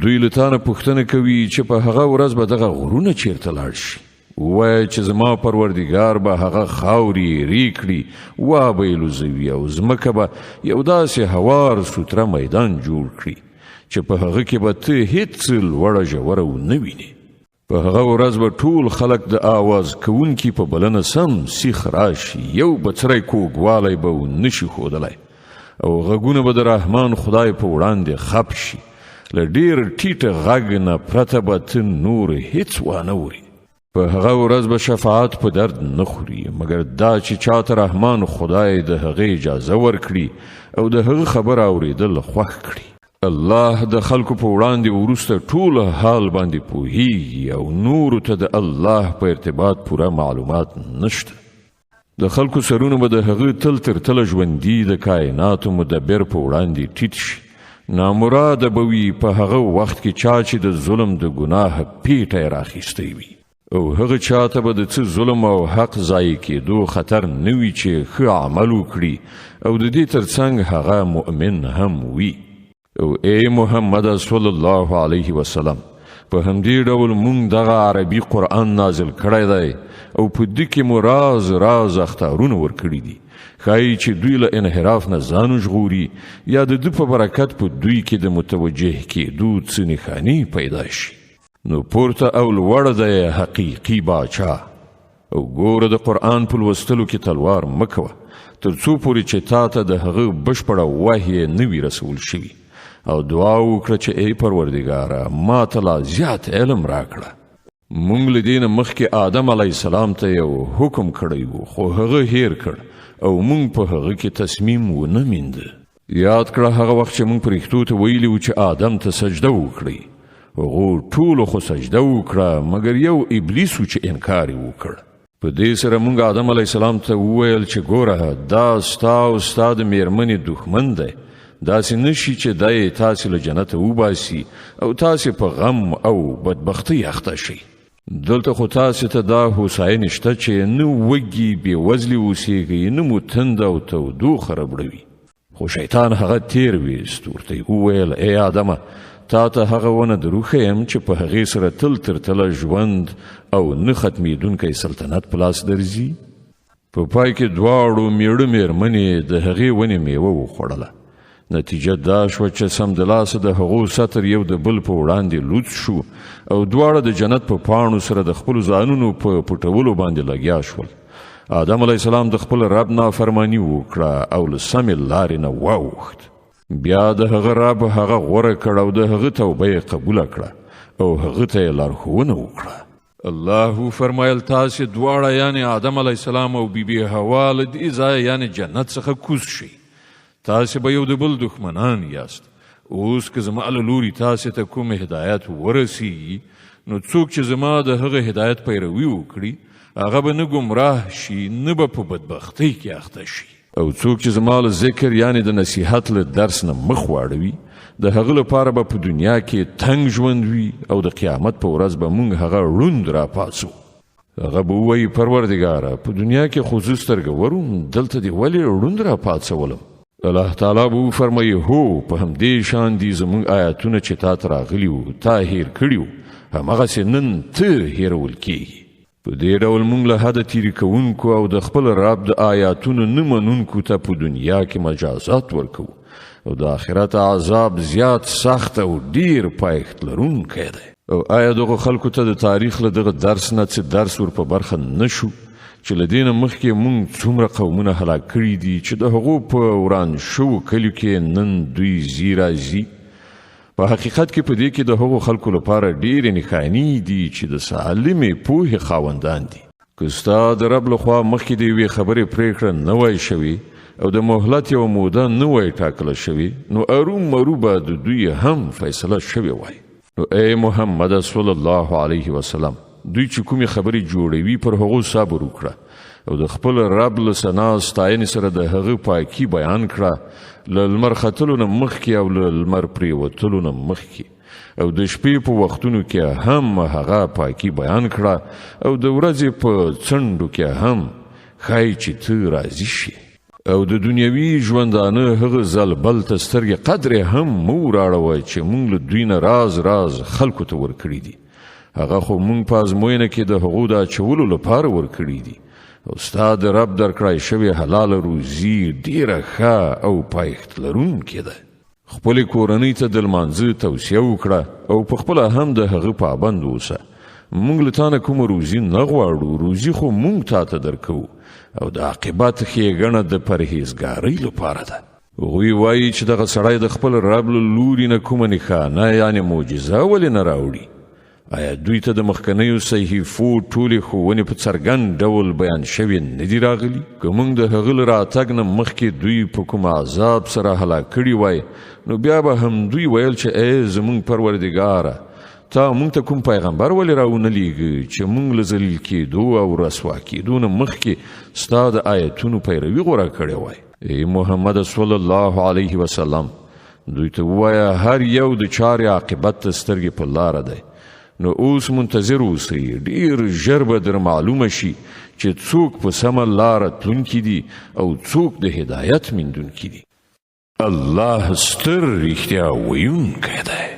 دوی له تانه پوښتنه کوي چې په هغه ورځ به دغه غرونه چیرته لاړ شي. ووایه چې زما پروردګار به هغه خاورې ری کړي، وابه یې لوځوي او ځمکه به یو داسې هوار سوتره میدان جوړ کړي چې په هغه کې به ته هیڅ لوړه ژوره ونه وینې. په هغه ورځ به ټول خلک د آواز کوونکي په بلنه سم سیخ راشي، یو بڅری کوږوالی به ونشي ښودلی او غږونه به د رحمان خدای په وړاندې خپ شي. له ډېر ټیټه غږ نه پرته به ته نور هیڅ وانه وري. په هغه ورځ به شفاعت په درد نه خوري مګر دا چې چاته رحمان خدای د هغې اجازه ورکړي او د هغه خبر اورېدل خوښ کړي. الله د خلکو په وړاندې وروسته ټول حال باندې پوهیږي او نورو ته د الله په ارتباط پوره معلومات نشته. د خلکو سرونه به د هغه تل تر تله ژوندي د کائناتو مدبر په وړاندې ټیټ شي. نامراده به وي په هغه وخت کې چا چې د ظلم د ګناه پیټه یې راخیستی وي او هغه چاته به د څه ظلم او حق ضایع کېدو خطر نه وي چې ښه عمل وکړي او د دې ترڅنګ هغه مؤمن هم وي. او ای محمد صلی الله علیه وسلم، په همدې ډول مونږ دغه عربي قرآن نازل کړی دی او په دې کې مو راز اخطارونه ورکړي دي. ښایي چې دوی له انحراف نه ځان وژغوري یا د ده په برکت په دوی کې د متوجه کېدو څه نښانې پیدا شي. نو پورته او لوړه دی حقیقي باچا او ګوره د قرآن په لوستلو کې تلوار مه کوه تر څو پورې چې تا ته د هغه بشپړه وحی نه وي رسول شوي او دعا وکړه چې ای پروردګاره ما ته لا زیات علم راکړه. مونږ له دې نه مخکې آدم علیه السلام ته یو حکم کړی و خو هغه هیر کړ او مونږ په هغه کې تصمیم ونه مینده. یاد کړه هغه وخت چې مونږ پرښتو ته ویلي و چې آدم ته سجده وکړئ. هغو ټولو خو سجده وکړه مګر یو ابلیس و چې انکار یې وکړ. په دې سره مونږ آدم علیه السلام ته وویل چې ګوره دا ستا او ستا د میرمنې دښمن دی، داسې نشي چې دی تاسې له جنته وباسي او تاسې په غم او بدبختۍ اخته شئ. دلته خو تاسې ته دا هوساینه شته چې نه وږي بېوزلي اوسېږئ نه مو تند او تودوخه ربړوي. خو شیطان هغه تیر ویست، ورته یې وویل ای آدمه تا ته هغه ونه دروښیم چې په هغې سره تل تر تله ژوند او نه ختمېدونکی سلطنت په لاس درځي. په پای کې دواړو میړه میرمنې د هغې ونې میوه وخوړله. نتیجه دا شوه چې سمدلاسه د هغو سطر یو د بل په وړاندې لوڅ شو او دواړه د جنت په پاڼو سره د خپلو ځانونو په پټولو باندې لګیا شول. آدم علیه السلام د خپل رب نافرماني وکړه او له سمې لارې نه واوښت. بیا د هغه رب هغه غوره کړ او د هغه توبه یې قبوله کړه او هغه ته یې لارښوونه وکړه. الله فرمایل تاسې دواړه یعنې آدم علیه السلام او بیبي حوا له دې ځایه یعنې جنت څخه کوز شئ. تاسې به یو د بل دښمنان یاست. اوس که زما له لوري تاسې ته کوم هدایت ورسیږي نو څوک چې زما د هغه هدایت پیروي وکړي هغه به نه ګمراه شي نه به په بدبختۍ کې اخته شي او څوک چې زما له ذکر یعنې د نصیحت له درس نه مخ واړوي د هغه لپاره به په دنیا کې تنګ ژوند وي او د قیامت په ورځ به موږ هغه ړوند راپاڅو. هغه به ووایي پروردګاره په دنیا کې خو زه سترګور وم دلته دې ولې ړوند راپاڅولم. الله تعالی به وفرمایي هو په همدې شان دي زموږ آیاتونه چې تا ته راغلي وو تا هیر کړي وو هماغسې نن ته هیرول کېږي. په دې ډول موږ له حده تیري کوونکو او د خپل رب د آیاتونو نه منونکو ته په دنیا کې مجازات ورکوو او د آخرت عذاب زیات سخت او ډیر پایښت لرونکی دی. او آیا دغه خلکو ته د تاریخ له دغه درس نه څه درس ور په برخه نه شو چې له دې نه مخکې موږ څومره قومونه هلاک کړي دي چې د هغو په وران شوو کلیو کې نن دوی ځي راځي. په حقیقت کې په دې کې د هغو خلکو لپاره ډېرې نښانې دي چې د سالمې پوهې خاوندان دي. که ستا د رب لخوا مخکې د یوې خبرې پرېکړه نه وای شوې او د مهلت یوه موده نه وای ټاکله شوې نو ارومرو به د دوی هم فیصله شوې وای. نو ای محمد صلی الله علیه وسلم دوی چې کومې خبرې جوړوي پر هغو صبر وکړه او د خپل رب له ثنا ستاینې سره د هغه پاکي بیان کړه له لمر ختلو نه مخکې او له لمر پرېوتلو نه مخکې او د شپې په وختونو کې هم هغه پاکي بیان کړه او د ورځې په څنډو کې هم ښایي چې ته راضي شي. او د دنیوي ژوندانه هغه ځل بل ته سترګې قدرې هم مو راړوه چې موږ له دوی نه راز خلکو ته ورکړي دي. هغه خو موږ په ازموینه کې د هغو د اچولو لپاره ورکړي دي. او ستا د رب درکړای شوې حلاله روزي ډیره ښه او پایښت لرونکې ده. خپلې کورنۍ ته د لمانځه توصیه وکړه او په خپله هم د هغه پابند اوسه. موږ له تا نه کومه روزي نه غواړو، روزي خو موږ تا ته درکوو او د عاقبت ښېګڼه د پرهیزګارۍ لپاره ده. هغوی وایي چې دغه سړی د خپل رب له لوري نه کومه نښانه یعنې معجزه ولې نه راوړي؟ آیا دوی ته د مخکنیو صحیفو ټولې ښوونې په څرګند ډول بیان شوې نه دي راغلي؟ که موږ د هغه له راتګ نه مخکې دوی په کوم عذاب سره هلاک کړي وای، نو بیا به هم دوی ویل چې ای زموږ پروردګاره، تا موږ ته کوم پیغمبر ولې راونه لیږه چې موږ له ذلیل کېدو او رسوا کېدو نه مخکې ستا د آیتونو پیروي غوره کړې وای. ای محمد صلی الله علیه وسلم، دوی ته ووایه هر یو د چارې عاقبت ته سترګې په لاره دی. نو اوس منتظر اوسئ، ډیر ژر به در معلومه شي چې څوک په سمه لاره تلونکي دي او څوک د هدایت موندونکي دي. الله ستر رښتیا ویونکی دی.